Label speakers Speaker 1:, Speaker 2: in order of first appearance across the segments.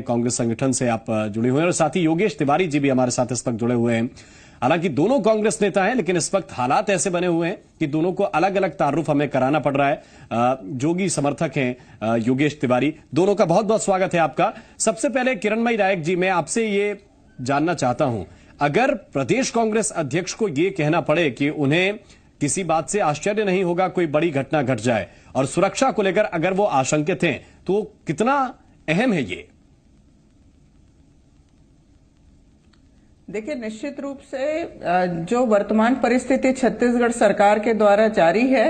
Speaker 1: कांग्रेस संगठन से आप जुड़े हुए हैं और साथ ही योगेश तिवारी जी भी हमारे साथ इस वक्त जुड़े हुए हैं। हालांकि दोनों कांग्रेस नेता हैं, लेकिन इस वक्त हालात ऐसे बने हुए हैं कि दोनों को अलग अलग तारुफ हमें कराना पड़ रहा है। जोगी समर्थक हैं योगेश तिवारी, दोनों का बहुत बहुत स्वागत है आपका। सबसे पहले किरणमयी नायक जी, मैं आपसे ये जानना चाहता हूं, अगर प्रदेश कांग्रेस अध्यक्ष को यह कहना पड़े कि उन्हें किसी बात से आश्चर्य नहीं होगा कोई बड़ी घटना घट जाए और सुरक्षा को लेकर अगर वो आशंकित हैं, तो कितना अहम है ये?
Speaker 2: देखिए, निश्चित रूप से जो वर्तमान परिस्थिति छत्तीसगढ़ सरकार के द्वारा जारी है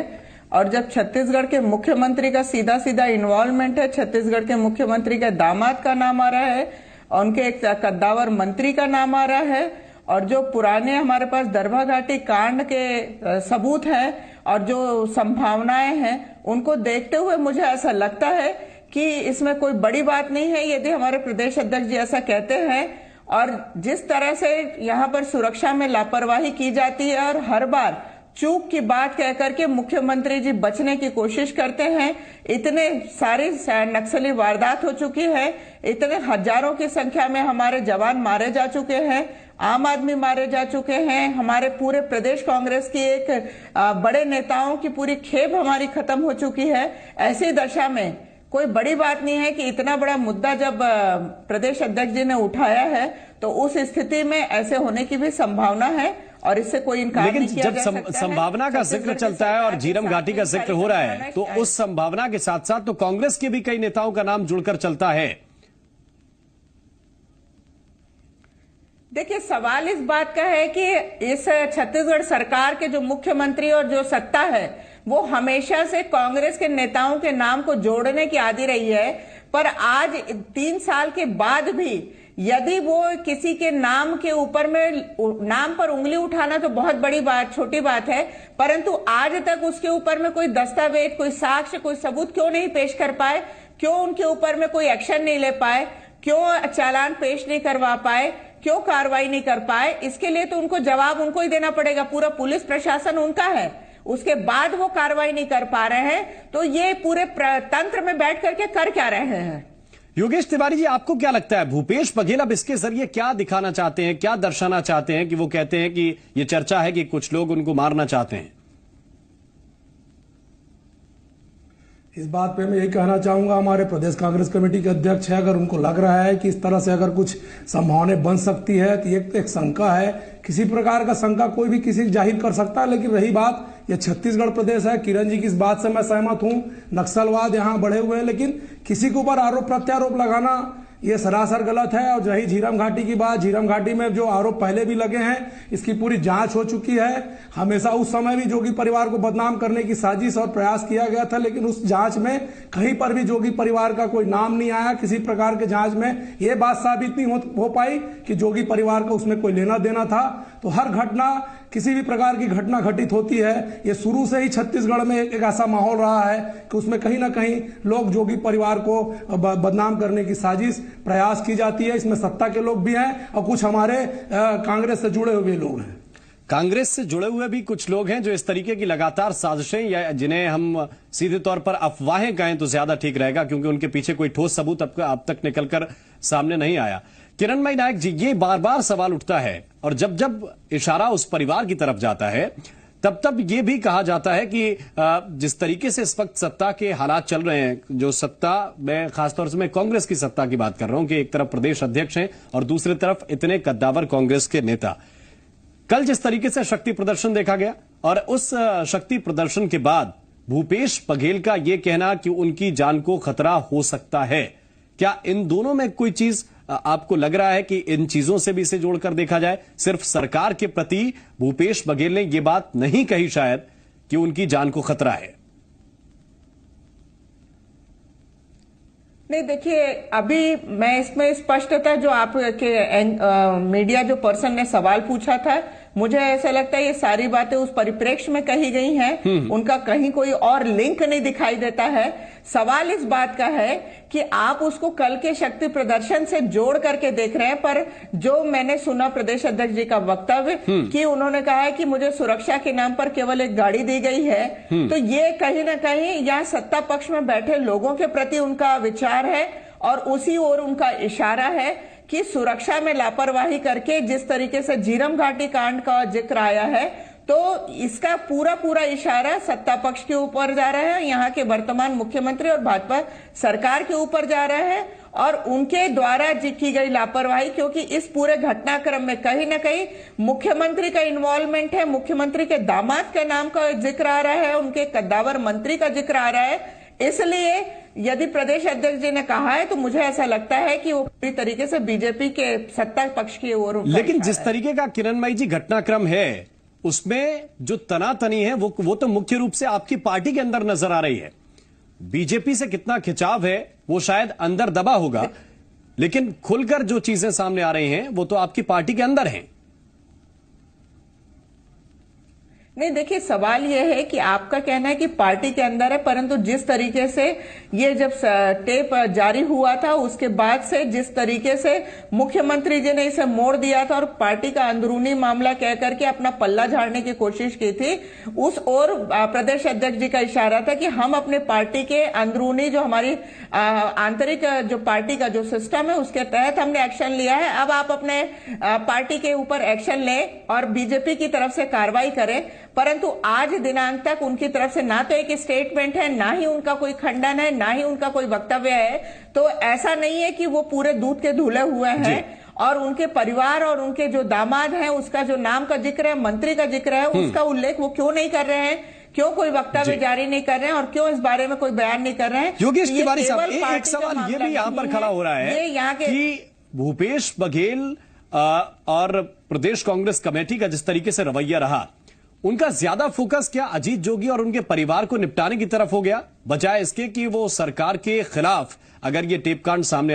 Speaker 2: और जब छत्तीसगढ़ के मुख्यमंत्री का सीधा सीधा इन्वॉल्वमेंट है, छत्तीसगढ़ के मुख्यमंत्री के दामाद का नाम आ रहा है, उनके एक कद्दावर मंत्री का नाम आ रहा है और जो पुराने हमारे पास दरभा घाटी कांड के सबूत हैं और जो संभावनाएं हैं, उनको देखते हुए मुझे ऐसा लगता है कि इसमें कोई बड़ी बात नहीं है यदि हमारे प्रदेश अध्यक्ष जी ऐसा कहते हैं। और जिस तरह से यहाँ पर सुरक्षा में लापरवाही की जाती है और हर बार चूक की बात कहकर के मुख्यमंत्री जी बचने की कोशिश करते हैं, इतने सारी नक्सली वारदात हो चुकी है, इतने हजारों की संख्या में हमारे जवान मारे जा चुके हैं, आम आदमी मारे जा चुके हैं, हमारे पूरे प्रदेश कांग्रेस की एक बड़े नेताओं की पूरी खेप हमारी खत्म हो चुकी है। ऐसी दशा में कोई बड़ी बात नहीं है कि इतना बड़ा मुद्दा जब प्रदेश अध्यक्ष जी ने उठाया है तो उस स्थिति में ऐसे होने की भी संभावना है और इससे कोई इनकार नहीं किया जा सकता है।
Speaker 1: लेकिन जब संभावना का जिक्र चलता है और झीरम घाटी का जिक्र हो रहा है, तो उस संभावना के साथ साथ तो कांग्रेस के भी कई नेताओं का नाम जुड़कर चलता है।
Speaker 2: देखिए, सवाल इस बात का है कि इस छत्तीसगढ़ सरकार के जो मुख्यमंत्री और जो सत्ता है वो हमेशा से कांग्रेस के नेताओं के नाम को जोड़ने की आदी रही है, पर आज 3 साल के बाद भी यदि वो किसी के नाम के ऊपर में नाम पर उंगली उठाना तो बहुत बड़ी बात, छोटी बात है, परंतु आज तक उसके ऊपर में कोई दस्तावेज, कोई साक्ष्य, कोई सबूत क्यों नहीं पेश कर पाए? क्यों उनके ऊपर में कोई एक्शन नहीं ले पाए? क्यों चालान पेश नहीं करवा पाए? क्यों कार्रवाई नहीं कर पाए? इसके लिए तो उनको जवाब उनको ही देना पड़ेगा। पूरा पुलिस प्रशासन उनका है, उसके बाद वो कार्रवाई नहीं कर पा रहे हैं, तो ये पूरे तंत्र में बैठ करके कर क्या रहे हैं?
Speaker 1: योगेश तिवारी जी, आपको क्या लगता है भूपेश बघेल अब इसके जरिए क्या दिखाना चाहते हैं, क्या दर्शाना चाहते हैं कि वो कहते हैं कि ये चर्चा है कि कुछ लोग उनको मारना चाहते हैं?
Speaker 3: इस बात पे मैं यही कहना चाहूंगा, हमारे प्रदेश कांग्रेस कमेटी के अध्यक्ष है, अगर उनको लग रहा है कि इस तरह से अगर कुछ संभावनाएं बन सकती है तो एक शंका है। किसी प्रकार का शंका कोई भी किसी जाहिर कर सकता है, लेकिन रही बात ये छत्तीसगढ़ प्रदेश है, किरण जी की इस बात से मैं सहमत हूं, नक्सलवाद यहाँ बढ़े हुए हैं, लेकिन किसी के ऊपर आरोप प्रत्यारोप लगाना ये सरासर गलत है। और रही झीरम घाटी की बात, झीरम घाटी में जो आरोप पहले भी लगे हैं इसकी पूरी जांच हो चुकी है। हमेशा उस समय भी जोगी परिवार को बदनाम करने की साजिश और प्रयास किया गया था, लेकिन उस जांच में कहीं पर भी जोगी परिवार का कोई नाम नहीं आया। किसी प्रकार के जांच में ये बात साबित नहीं हो पाई कि जोगी परिवार का उसमें कोई लेना देना था। तो हर घटना, किसी भी प्रकार की घटना घटित होती है, ये शुरू से ही छत्तीसगढ़ में एक ऐसा माहौल रहा है कि उसमें कहीं ना कहीं लोग जोगी परिवार को बदनाम करने की साजिश प्रयास की जाती है। इसमें सत्ता के लोग भी हैं और कुछ हमारे कांग्रेस से जुड़े हुए लोग हैं।
Speaker 1: कांग्रेस से जुड़े हुए भी कुछ लोग हैं जो इस तरीके की लगातार साजिशें, या जिन्हें हम सीधे तौर पर अफवाहें कहें तो ज्यादा ठीक रहेगा, क्योंकि उनके पीछे कोई ठोस सबूत अब तक निकलकर सामने नहीं आया। किरणमयी नायक जी, ये बार बार सवाल उठता है और जब जब इशारा उस परिवार की तरफ जाता है तब तब ये भी कहा जाता है कि जिस तरीके से इस वक्त सत्ता के हालात चल रहे हैं, जो सत्ता, मैं खासतौर से मैं कांग्रेस की सत्ता की बात कर रहा हूं कि एक तरफ प्रदेश अध्यक्ष हैं और दूसरी तरफ इतने कद्दावर कांग्रेस के नेता। कल जिस तरीके से शक्ति प्रदर्शन देखा गया और उस शक्ति प्रदर्शन के बाद भूपेश बघेल का यह कहना कि उनकी जान को खतरा हो सकता है, क्या इन दोनों में कोई चीज आपको लग रहा है कि इन चीजों से भी इसे जोड़कर देखा जाए? सिर्फ सरकार के प्रति भूपेश बघेल ने यह बात नहीं कही शायद कि उनकी जान को खतरा है।
Speaker 2: नहीं, देखिए, अभी मैं इसमें स्पष्टता, जो आपके मीडिया जो पर्सन ने सवाल पूछा था, मुझे ऐसा लगता है ये सारी बातें उस परिप्रेक्ष्य में कही गई हैं, उनका कहीं कोई और लिंक नहीं दिखाई देता है। सवाल इस बात का है कि आप उसको कल के शक्ति प्रदर्शन से जोड़ करके देख रहे हैं, पर जो मैंने सुना प्रदेश अध्यक्ष जी का वक्तव्य कि उन्होंने कहा है कि मुझे सुरक्षा के नाम पर केवल एक गाड़ी दी गई है, तो ये कहीं ना कहीं यहाँ सत्ता पक्ष में बैठे लोगों के प्रति उनका विचार है और उसी ओर उनका इशारा है कि सुरक्षा में लापरवाही करके जिस तरीके से झीरम घाटी कांड का जिक्र आया है, तो इसका पूरा इशारा सत्ता पक्ष के ऊपर जा रहा है, यहाँ के वर्तमान मुख्यमंत्री और भाजपा सरकार के ऊपर जा रहा है और उनके द्वारा की गई लापरवाही, क्योंकि इस पूरे घटनाक्रम में कहीं ना कहीं मुख्यमंत्री का इन्वॉल्वमेंट है, मुख्यमंत्री के दामाद के नाम का जिक्र आ रहा है, उनके कद्दावर मंत्री का जिक्र आ रहा है। इसलिए यदि प्रदेश अध्यक्ष जी ने कहा है तो मुझे ऐसा लगता है कि वो पूरी तरीके से बीजेपी के सत्ता पक्ष की ओर।
Speaker 1: लेकिन जिस तरीके का किरणमयी जी घटनाक्रम है उसमें जो तनातनी है वो तो मुख्य रूप से आपकी पार्टी के अंदर नजर आ रही है। बीजेपी से कितना खिंचाव है वो शायद अंदर दबा होगा, लेकिन खुलकर जो चीजें सामने आ रही हैं वो तो आपकी पार्टी के अंदर हैं।
Speaker 2: नहीं, देखिए सवाल यह है कि आपका कहना है कि पार्टी के अंदर है, परंतु जिस तरीके से ये जब टेप जारी हुआ था उसके बाद से जिस तरीके से मुख्यमंत्री जी ने इसे मोड़ दिया था और पार्टी का अंदरूनी मामला कह करके अपना पल्ला झाड़ने की कोशिश की थी, उस ओर प्रदेश अध्यक्ष जी का इशारा था कि हम अपने पार्टी के अंदरूनी जो हमारी आंतरिक जो पार्टी का जो सिस्टम है उसके तहत हमने एक्शन लिया है, अब आप अपने पार्टी के ऊपर एक्शन लें और बीजेपी की तरफ से कार्रवाई करें। परंतु आज दिनांक तक उनकी तरफ से ना तो एक स्टेटमेंट है, ना ही उनका कोई खंडन है, ना ही उनका कोई वक्तव्य है। तो ऐसा नहीं है कि वो पूरे दूध के धुले हुए हैं और उनके परिवार और उनके जो दामाद हैं उसका जो नाम का जिक्र है, मंत्री का जिक्र है, उसका उल्लेख वो क्यों नहीं कर रहे हैं, क्यों कोई वक्तव्य जारी नहीं कर रहे हैं और क्यों इस बारे में कोई बयान नहीं कर रहे हैं।
Speaker 1: योगेश तिवारी साहब, एक सवाल ये भी यहां पर खड़ा हो रहा है कि भूपेश बघेल और प्रदेश कांग्रेस कमेटी का जिस तरीके से रवैया रहा, उनका ज्यादा फोकस क्या अजीत जोगी और उनके परिवार को निपटाने की तरफ हो गया, बजाय इसके कि वो सरकार के खिलाफ अगर ये टेपकांड सामने